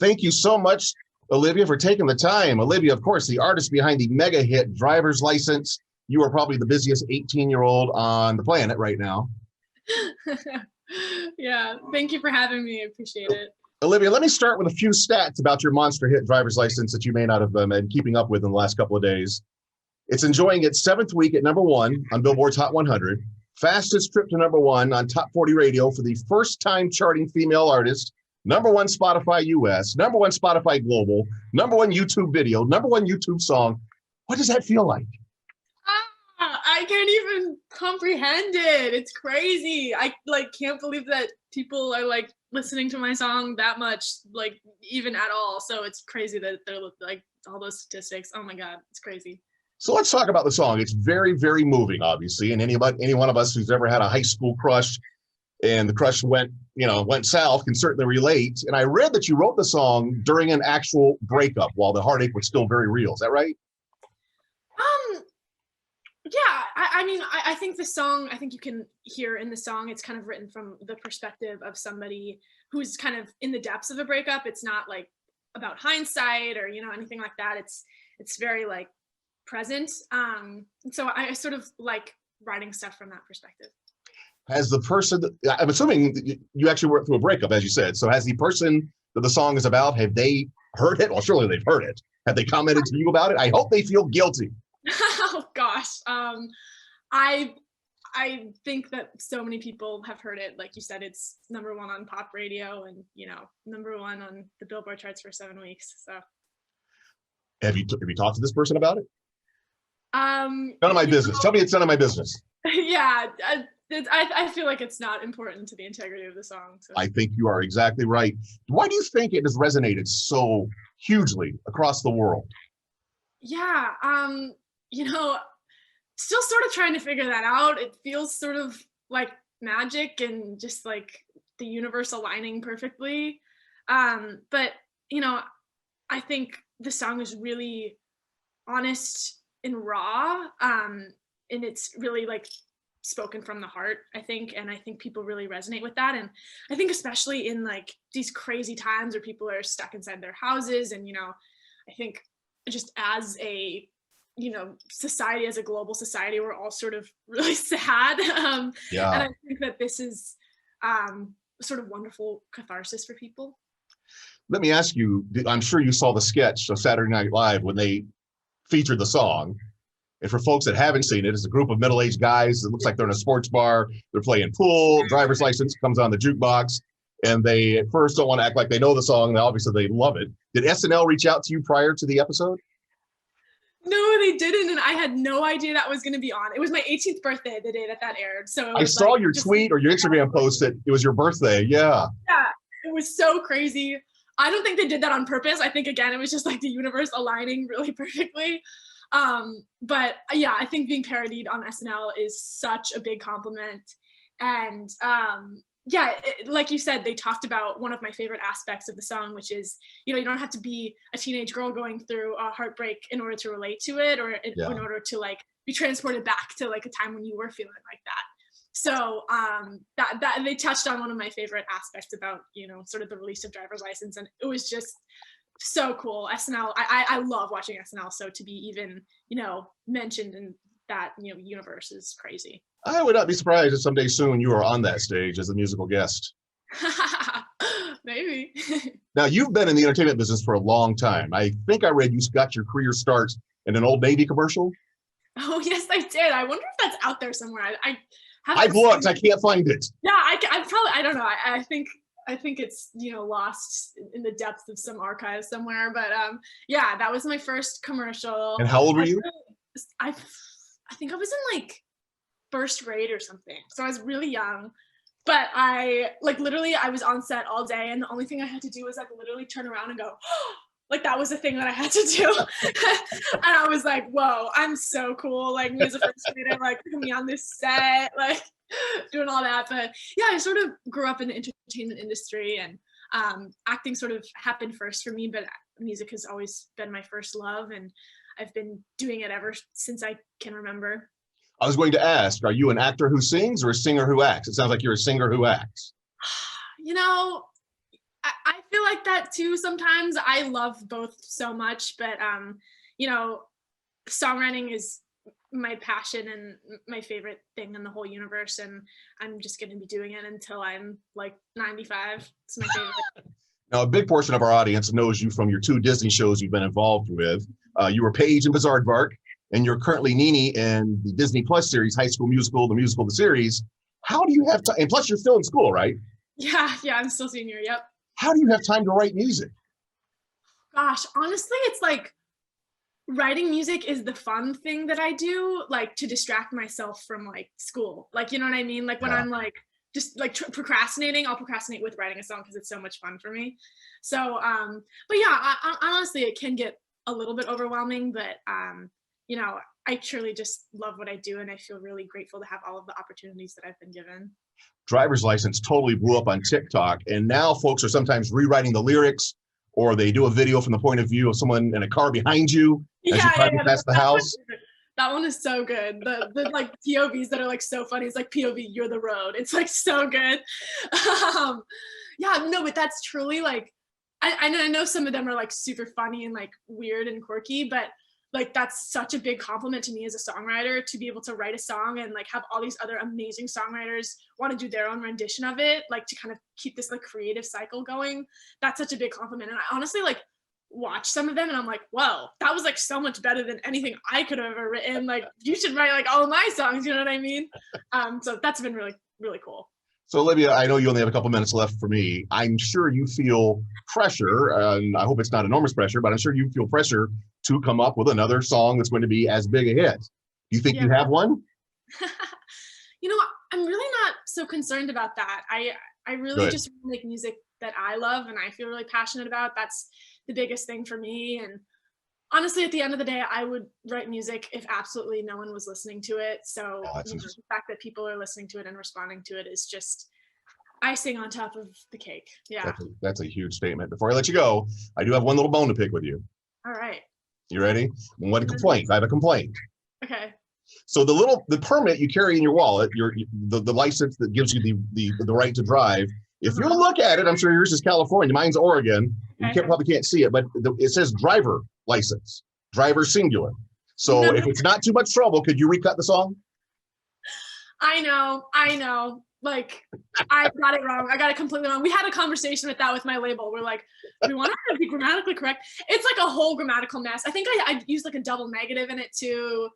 Thank you so much, Olivia, for taking the time. Olivia, of course, the artist behind the mega hit Driver's License. You are probably the busiest 18-year-old on the planet right now. Yeah, thank you for having me. I appreciate it. Olivia, let me start with a few stats about your monster hit Driver's License that you may not have been keeping up with in the last couple of days. It's enjoying its 7th week at #1 on Billboard's Hot 100, fastest trip to #1 on Top 40 Radio for the first time charting female artist, #1 Spotify US, #1 Spotify Global, #1 YouTube video, #1 YouTube song. What does that feel like? I can't even comprehend it. It's crazy. I can't believe that people are like listening to my song that much, like even at all. So it's crazy that they're like all those statistics. Oh my God, it's crazy. So let's talk about the song. It's very, very moving, obviously. And any one of us who's ever had a high school crush and the crush went south can certainly relate. And I read that you wrote the song during an actual breakup while the heartache was still very real. Is that right? Yeah, I mean, I think the song, I think you can hear in the song, it's kind of written from the perspective of somebody who's kind of in the depths of a breakup. It's not like about hindsight or, anything like that. It's very like present. So I sort of like writing stuff from that perspective. Has the person, I'm assuming you actually worked through a breakup, as you said. So has the person that the song is about, have they heard it? Well, surely they've heard it. Have they commented to you about it? I hope they feel guilty. Oh gosh. I think that so many people have heard it. Like you said, it's #1 on pop radio and, #1 on the Billboard charts for 7 weeks. So have you talked to this person about it? None of my business. Tell me it's none of my business. Yeah. I feel like it's not important to the integrity of the song. So. I think you are exactly right. Why do you think it has resonated so hugely across the world? Yeah. Still sort of trying to figure that out. It feels sort of like magic and just like the universe aligning perfectly. But I think the song is really honest and raw. And it's really like spoken from the heart, I think. And I think people really resonate with that. And I think especially in like these crazy times where people are stuck inside their houses and, I think just as a society, as a global society, we're all sort of really sad. And I think that this is sort of wonderful catharsis for people. Let me ask you, I'm sure you saw the sketch of Saturday Night Live when they featured the song. And for folks that haven't seen it, it's a group of middle-aged guys. It looks like they're in a sports bar. They're playing pool. Driver's License comes on the jukebox. And they at first don't want to act like they know the song. Obviously, they love it. Did SNL reach out to you prior to the episode? No, they didn't, and I had no idea that was going to be on. It was my 18th birthday the day that aired. So I saw your tweet or your Instagram post that it was your birthday. Yeah. Yeah, it was so crazy. I don't think they did that on purpose. I think again, it was just like the universe aligning really perfectly. But yeah, I think being parodied on SNL is such a big compliment. And yeah, like you said, they talked about one of my favorite aspects of the song, which is, you don't have to be a teenage girl going through a heartbreak in order to relate to it or in order to like be transported back to like a time when you were feeling like that. So that they touched on one of my favorite aspects about, sort of the release of Driver's License. And it was just so cool. SNL, I love watching SNL. So to be even, mentioned in that, universe is crazy. I would not be surprised if someday soon you are on that stage as a musical guest. Maybe. Now, you've been in the entertainment business for a long time. I think I read you got your career start in an Old Navy commercial. Oh, yes, I did. I wonder if that's out there somewhere. I've looked. I can't find it. Yeah, I probably, I don't know. I think it's, lost in the depths of some archives somewhere. But yeah, that was my first commercial. And how old were you? I think I was in like first grade or something. So I was really young, but I was on set all day and the only thing I had to do was like literally turn around and go, oh, like that was the thing that I had to do. And I was like, whoa, I'm so cool. Like me as a first grader, like put me on this set, like doing all that. But yeah, I sort of grew up in the entertainment industry and acting sort of happened first for me, but music has always been my first love. And I've been doing it ever since I can remember. I was going to ask, are you an actor who sings or a singer who acts? It sounds like you're a singer who acts. I feel like that too sometimes. I love both so much, but you know, songwriting is my passion and my favorite thing in the whole universe, and I'm just going to be doing it until I'm like 95. It's my favorite. Now, a big portion of our audience knows you from your 2 Disney shows you've been involved with. You were Paige in Bizaardvark, and you're currently Nene in the Disney Plus series, High School Musical, the musical, the series. How do you have time? And plus, you're still in school, right? Yeah, I'm still senior. Yep. How do you have time to write music? Gosh, honestly, it's like writing music is the fun thing that I do, like to distract myself from like school. Like, you know what I mean? Like when I'm like just like procrastinating, I'll procrastinate with writing a song because it's so much fun for me. So, but yeah, honestly, it can get a little bit overwhelming, but you know, I truly just love what I do, and I feel really grateful to have all of the opportunities that I've been given. Driver's License totally blew up on TikTok, and now folks are sometimes rewriting the lyrics, or they do a video from the point of view of someone in a car behind you as you drive past the house. That one is so good. The like POVs that are like so funny. It's like POV, you're the road. It's like so good. Yeah, no, but that's truly like, I know some of them are like super funny and like weird and quirky, but like that's such a big compliment to me as a songwriter to be able to write a song and like have all these other amazing songwriters want to do their own rendition of it, like to kind of keep this like creative cycle going. That's such a big compliment. And I honestly like watch some of them and I'm like, whoa, that was like so much better than anything I could have ever written. Like you should write like all of my songs, you know what I mean? So that's been really, really cool. So Olivia, I know you only have a couple minutes left for me. I'm sure you feel pressure, and I hope it's not enormous pressure, but I'm sure you feel pressure to come up with another song that's going to be as big a hit. Do you think you have one? You know, I'm really not so concerned about that. I really just make music that I love and I feel really passionate about. That's the biggest thing for me. And honestly, at the end of the day, I would write music if absolutely no one was listening to it. So the fact that people are listening to it and responding to it is just icing on top of the cake. Yeah. That's a huge statement. Before I let you go, I do have one little bone to pick with you. All right. You ready? One complaint. I have a complaint. Okay. So the permit you carry in your wallet, the license that gives you the right to drive. If you look at it, I'm sure yours is California, mine's Oregon. You probably can't see it, but it says driver license, driver singular. So if it's not too much trouble, could you recut the song? I know. Like I got it wrong. I got it completely wrong. We had a conversation with my label. We're like, we want to be grammatically correct. It's like a whole grammatical mess. I think I used like a double negative in it too.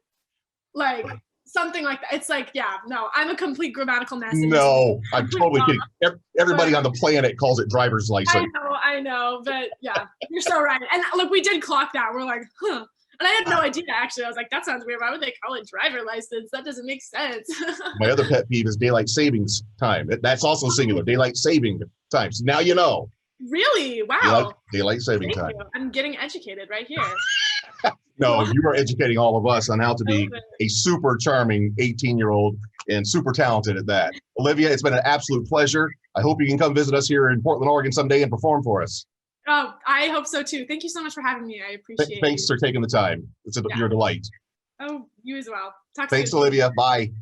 Like something like that. It's like, yeah, no, I'm a complete grammatical mess. No, I'm totally kidding. Everybody on the planet calls it driver's license. I know, but yeah, you're so right. And look, we did clock that. We're like, huh. And I had no idea, actually. I was like, that sounds weird. Why would they call it driver license? That doesn't make sense. My other pet peeve is daylight savings time. That's also singular, daylight saving time. So now you know. Really? Wow. Daylight saving time. I'm getting educated right here. No, you are educating all of us on how to be a super charming 18-year-old and super talented at that. Olivia, it's been an absolute pleasure. I hope you can come visit us here in Portland, Oregon someday and perform for us. Oh, I hope so too. Thank you so much for having me. I appreciate it. Thanks for taking the time. It's your delight. Oh, you as well. Talk Thanks, soon. Olivia. Bye.